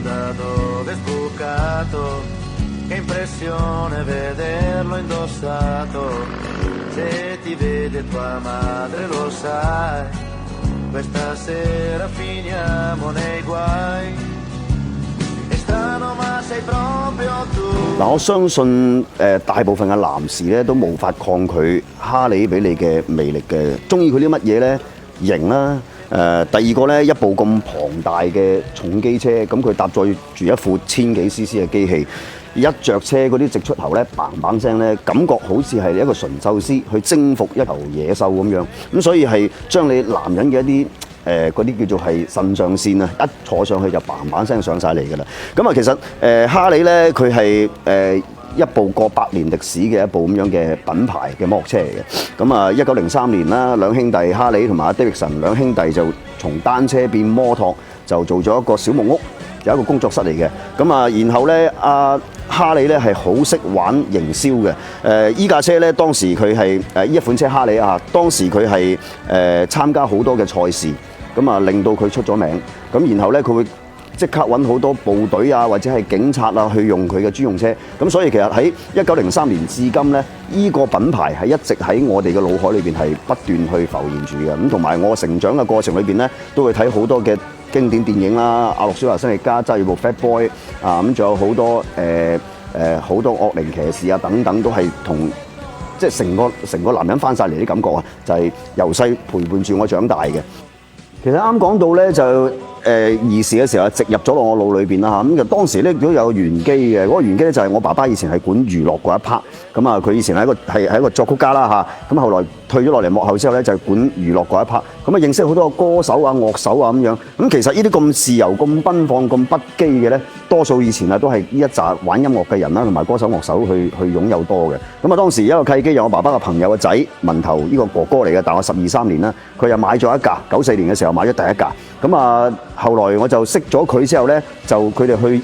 da dove è sbucato, che impressione vederlo indossato, se ti vede tua madre lo sai, questa sera finiamo nei guai, è strano ma sei proprio tu。嗱，我相信大部分嘅男士咧都無法抗拒哈利俾你嘅魅力嘅，中意佢啲乜嘢咧？型啦。第二個咧，一部咁龐大嘅重機車，咁佢搭載住一副1000幾 CC 嘅機器，一着車嗰啲直出頭咧，bang bang聲咧，感覺好似係一個馴獸師去征服一頭野獸咁樣。咁所以係將你男人嘅一啲嗰啲叫做係腎上腺啊，一坐上去就bang bang聲上晒嚟㗎啦。咁啊，其實哈利咧佢係一部過百年歷史嘅一部咁樣嘅品牌嘅摩托車嚟嘅。咁啊，1903年啦，兩兄弟哈利同埋戴維森兩兄弟就從單車變摩托，就做咗一個小木屋，有一個工作室嚟嘅。咁啊，然後咧哈利咧係好識玩營銷嘅。依架車咧當時佢係呢一款車哈利啊，當時佢係參加好多嘅賽事，咁啊令到佢出咗名。咁然後咧佢會即刻揾好多部隊啊，或者係警察啊去用佢嘅專用車。咁所以其實喺1903年至今咧，呢個品牌係一直喺我哋嘅腦海裏邊係不斷去浮現住嘅。咁同埋我成長嘅過程裏邊咧，都會睇好多嘅經典電影啦，阿諾舒華辛力加揸住部 Fat Boy 啊，咁仲有好多好多惡靈騎士啊等等，都係同即係成個男人翻晒嚟啲感覺啊，就係由細陪伴住我長大嘅。其實啱講到咧就兒時嘅時候植入咗落我腦裏邊啦嚇，咁就當時咧都有個玄機嘅，嗰個玄機咧就係我爸爸以前係管娛樂嗰一 part， 咁啊佢以前係一個作曲家啦嚇，咁後來退咗落嚟幕後之後咧就係管娛樂嗰一 part， 咁啊認識好多歌手啊樂手啊咁樣，咁其實呢啲咁自由咁奔放咁不羈嘅咧，多數以前啊都係呢一紮玩音樂嘅人啦同埋歌手樂手去擁有多嘅，咁啊當時一個契機有我爸爸嘅朋友嘅仔文頭呢個哥哥嚟嘅，大我12、13年啦，佢又買咗一架94年嘅時候買咗第一架，咁啊後來我就識咗佢之後咧，就佢哋去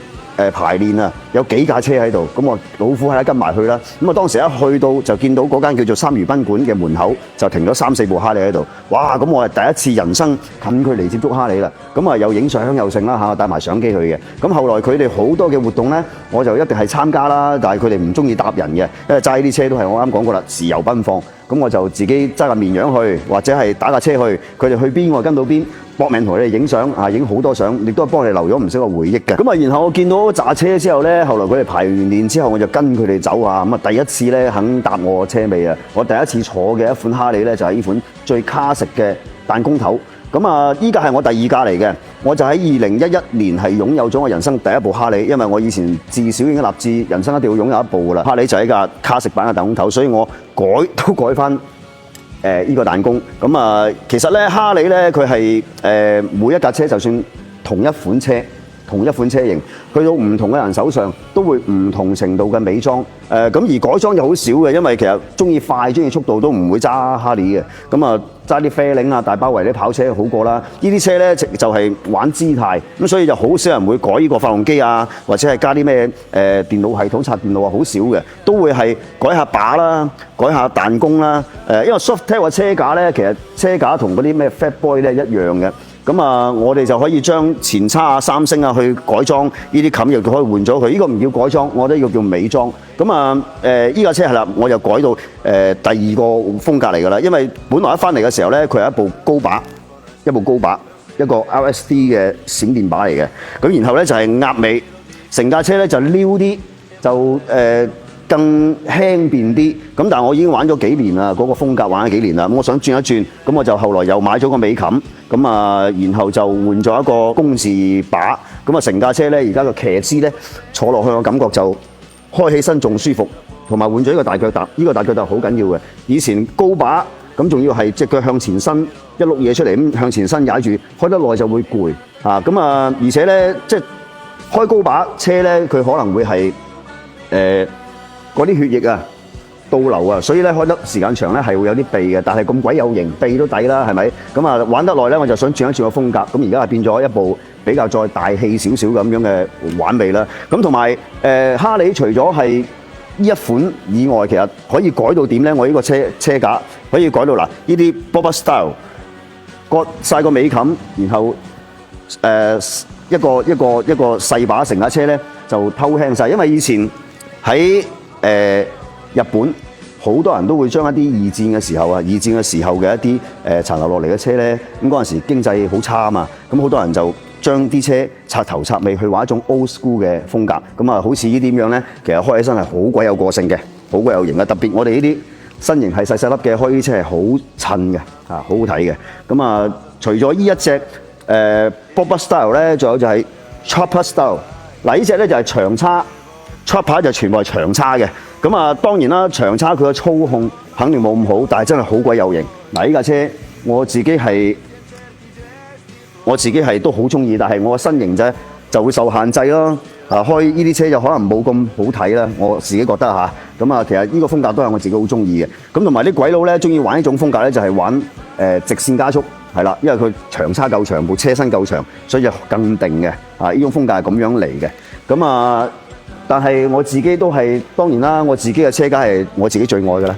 排練啊，有幾架車喺度，咁我老虎係跟埋去啦。咁啊當時一去到就見到嗰間叫做三漁賓館嘅門口，就停咗3、4部哈利喺度。哇！咁我係第一次人生近距離接觸哈利啦。咁啊又影相又剩啦嚇，帶埋相機去嘅。咁後來佢哋好多嘅活動咧，我就一定係參加啦。但係佢哋唔中意搭人嘅，因為揸呢啲車都係我啱講過啦，自由奔放。咁我就自己揸架綿羊去，或者係打架車去，佢哋去邊我跟到邊，搏命同佢哋影相啊，影好多相，亦都係幫你留咗唔少個回憶嘅。咁啊，然後我見到揸車之後咧，後來佢哋排完練之後，我就跟佢哋走啊。咁啊，第一次咧肯搭我車尾啊，我第一次坐嘅一款哈利咧就係呢款最卡食嘅彈弓頭。咁啊，依架係我第2架嚟嘅，我就喺2011年係擁有咗我人生第一部哈利，因為我以前至少已經立志人生一定要擁有一部噶啦。哈利就係一架卡食版嘅彈弓頭，所以我都改翻呢個彈弓。咁啊，其實咧哈利咧佢係每一架車就算同一款車型，去到唔同嘅人手上都會唔同程度嘅美裝。咁而改裝就好少嘅，因為其實中意快、中意速度都唔會揸哈利嘅。咁啊，揸啲啡領啊、大包圍啲跑車好過啦。呢啲車咧就係玩姿態，咁所以就好少人會改呢個發動機啊，或者係加啲咩電腦系統插電腦啊，好少嘅，都會係改下把啦、改下彈弓啦。因為 Softail 嘅車架咧，其實車架同嗰啲咩 Fat Boy 咧一樣嘅。咁啊，我哋就可以將前叉啊、三星啊去改裝呢啲冚，亦都可以換咗佢。呢個唔叫改裝，我覺得呢個叫美裝。咁啊，呢架車係啦，我就改到第2個風格嚟㗎啦。因為本來一翻嚟嘅時候咧，佢係一部高把，一個 LSD 嘅閃電把嚟嘅。咁然後咧就係鴨尾，成架車咧就溜啲，就更輕便啲。咁但係我已經玩咗幾年啦，嗰個風格玩咗幾年啦。咁我想轉一轉，咁我就後來又買咗個尾冚。咁啊，然後就換咗一個公事把，咁啊成架車咧，而家個騎師咧坐落去嘅感覺就開起身仲舒服，同埋換咗一個大腳踏，呢個大腳踏好緊要嘅。以前高把咁仲要係隻腳向前伸一碌嘢出嚟，咁向前伸踩住，開得耐就會攰啊。咁啊，而且咧即係開高把車咧，佢可能會係嗰啲血液啊倒流啊，所以咧開得時間長咧係會有啲避嘅，但係咁鬼有型，避都抵啦，係咪？咁啊玩得耐咧，我就想轉一轉個風格，咁而家係變咗一部比較再大氣少少咁樣嘅玩味啦。咁同埋哈利除咗係呢一款以外，其實可以改到點咧？我呢個車架可以改到嗱，呢啲 Boba Style 割晒個尾冚，然後一個細把成架車咧就偷輕晒，因為以前喺日本好多人都會將一啲二戰嘅時候嘅一啲殘留落嚟嘅車咧，咁嗰陣時經濟好差啊嘛，咁好多人就將啲車拆頭拆尾去畫一種 old school 嘅風格，咁啊好似呢啲咁樣咧，其實開起身係好鬼有個性嘅，好鬼有型嘅。特別我哋呢啲身形係細細粒嘅，開呢啲車係好襯嘅，好好睇嘅。咁啊，除咗呢一隻Bobber Style 咧，仲有就係 Chopper Style。嗱，呢隻咧就係長叉 ，Chopper 就全部係長叉嘅。咁啊，當然啦，長叉佢嘅操控肯定冇咁好，但係真係好鬼有型。嗱，呢架車我自己係都好中意，但係我嘅身形啫就會受限制咯。開呢啲車就可能冇咁好睇啦，我自己覺得嚇。咁啊，其實呢個風格都係我自己好中意嘅。咁同埋啲鬼佬咧，中意玩呢種風格咧，就係玩直線加速，係啦，因為佢長叉夠長，部車身夠長，所以就更定嘅。呢種風格係咁樣嚟嘅。咁啊，但係我自己都係當然啦，我自己嘅車梗係我自己最愛㗎啦。